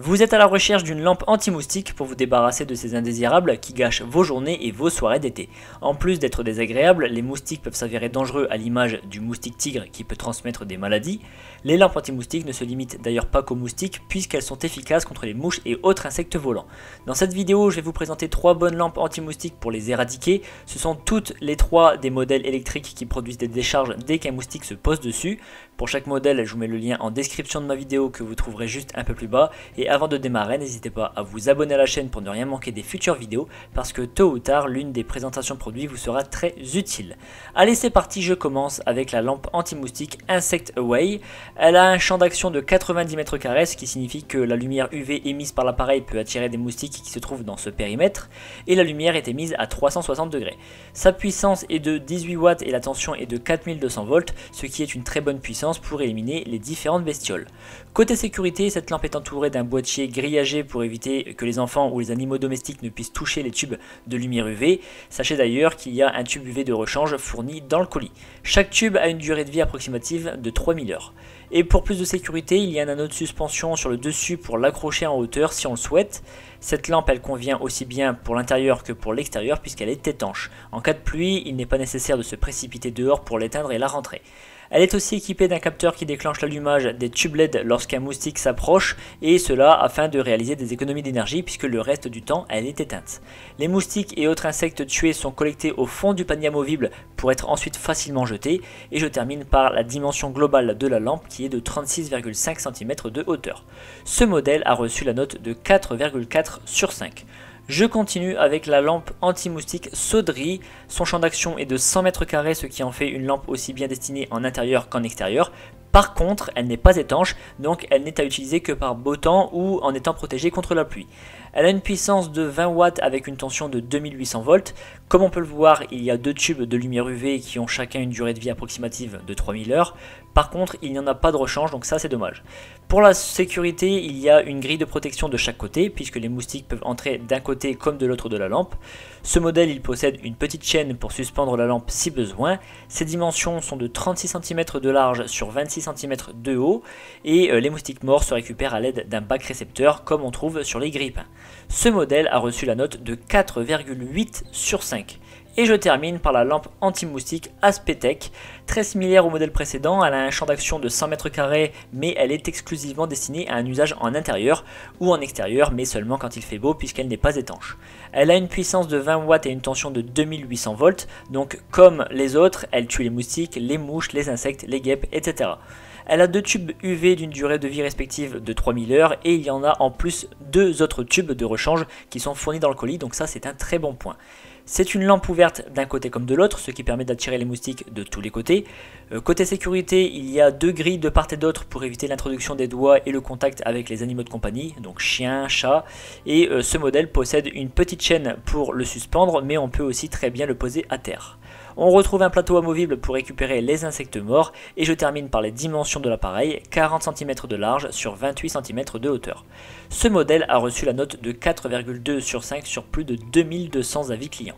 Vous êtes à la recherche d'une lampe anti-moustique pour vous débarrasser de ces indésirables qui gâchent vos journées et vos soirées d'été. En plus d'être désagréables, les moustiques peuvent s'avérer dangereux à l'image du moustique tigre qui peut transmettre des maladies. Les lampes anti-moustiques ne se limitent d'ailleurs pas qu'aux moustiques puisqu'elles sont efficaces contre les mouches et autres insectes volants. Dans cette vidéo, je vais vous présenter 3 bonnes lampes anti-moustiques pour les éradiquer. Ce sont toutes les 3 des modèles électriques qui produisent des décharges dès qu'un moustique se pose dessus. Pour chaque modèle, je vous mets le lien en description de ma vidéo que vous trouverez juste un peu plus bas. Et avant de démarrer, n'hésitez pas à vous abonner à la chaîne pour ne rien manquer des futures vidéos parce que tôt ou tard, l'une des présentations produits vous sera très utile. Allez, c'est parti, je commence avec la lampe anti-moustique Insect Away. Elle a un champ d'action de 90 m², ce qui signifie que la lumière UV émise par l'appareil peut attirer des moustiques qui se trouvent dans ce périmètre et la lumière est émise à 360 degrés. Sa puissance est de 18 watts et la tension est de 4200 volts, ce qui est une très bonne puissance pour éliminer les différentes bestioles. Côté sécurité, cette lampe est entourée d'un boîtier grillagé pour éviter que les enfants ou les animaux domestiques ne puissent toucher les tubes de lumière UV. Sachez d'ailleurs qu'il y a un tube UV de rechange fourni dans le colis. Chaque tube a une durée de vie approximative de 3000 heures. Et pour plus de sécurité, il y a un anneau de suspension sur le dessus pour l'accrocher en hauteur si on le souhaite. Cette lampe, elle convient aussi bien pour l'intérieur que pour l'extérieur puisqu'elle est étanche. En cas de pluie, il n'est pas nécessaire de se précipiter dehors pour l'éteindre et la rentrer. Elle est aussi équipée d'un capteur qui déclenche l'allumage des tubes LED lorsqu'un moustique s'approche, et cela afin de réaliser des économies d'énergie puisque le reste du temps elle est éteinte. Les moustiques et autres insectes tués sont collectés au fond du panier amovible pour être ensuite facilement jetés, et je termine par la dimension globale de la lampe qui est de 36,5 cm de hauteur. Ce modèle a reçu la note de 4,4 sur 5. Je continue avec la lampe anti-moustique Sodri. Son champ d'action est de 100 m², ce qui en fait une lampe aussi bien destinée en intérieur qu'en extérieur. Par contre, elle n'est pas étanche, donc elle n'est à utiliser que par beau temps ou en étant protégée contre la pluie. Elle a une puissance de 20 watts avec une tension de 2800 volts. Comme on peut le voir, il y a 2 tubes de lumière UV qui ont chacun une durée de vie approximative de 3000 heures. Par contre, il n'y en a pas de rechange, donc ça c'est dommage. Pour la sécurité, il y a une grille de protection de chaque côté, puisque les moustiques peuvent entrer d'un côté comme de l'autre de la lampe. Ce modèle, il possède une petite chaîne pour suspendre la lampe si besoin. Ses dimensions sont de 36 cm de large sur 26 cm de haut, et les moustiques morts se récupèrent à l'aide d'un bac récepteur, comme on trouve sur les grippins. Ce modèle a reçu la note de 4,8 sur 5. Et je termine par la lampe anti-moustique Aspetec. Très similaire au modèle précédent, elle a un champ d'action de 100 m², mais elle est exclusivement destinée à un usage en intérieur ou en extérieur, mais seulement quand il fait beau puisqu'elle n'est pas étanche. Elle a une puissance de 20 watts et une tension de 2800 volts, donc comme les autres, elle tue les moustiques, les mouches, les insectes, les guêpes, etc. Elle a 2 tubes UV d'une durée de vie respective de 3000 heures et il y en a en plus 2 autres tubes de rechange qui sont fournis dans le colis, donc ça c'est un très bon point. C'est une lampe ouverte d'un côté comme de l'autre, ce qui permet d'attirer les moustiques de tous les côtés. Côté sécurité, il y a 2 grilles de part et d'autre pour éviter l'introduction des doigts et le contact avec les animaux de compagnie, donc chiens, chats. Et ce modèle possède une petite chaîne pour le suspendre, mais on peut aussi très bien le poser à terre. On retrouve un plateau amovible pour récupérer les insectes morts, et je termine par les dimensions de l'appareil, 40 cm de large sur 28 cm de hauteur. Ce modèle a reçu la note de 4,2 sur 5 sur plus de 2200 avis clients.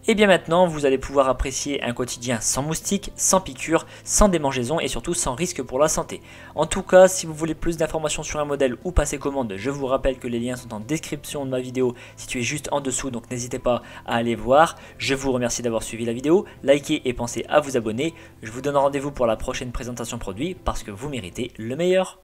Et bien maintenant, vous allez pouvoir apprécier un quotidien sans moustiques, sans piqûres, sans démangeaisons et surtout sans risque pour la santé. En tout cas, si vous voulez plus d'informations sur un modèle ou passer commande, je vous rappelle que les liens sont en description de ma vidéo située juste en dessous, donc n'hésitez pas à aller voir. Je vous remercie d'avoir suivi la vidéo, likez et pensez à vous abonner. Je vous donne rendez-vous pour la prochaine présentation produit parce que vous méritez le meilleur.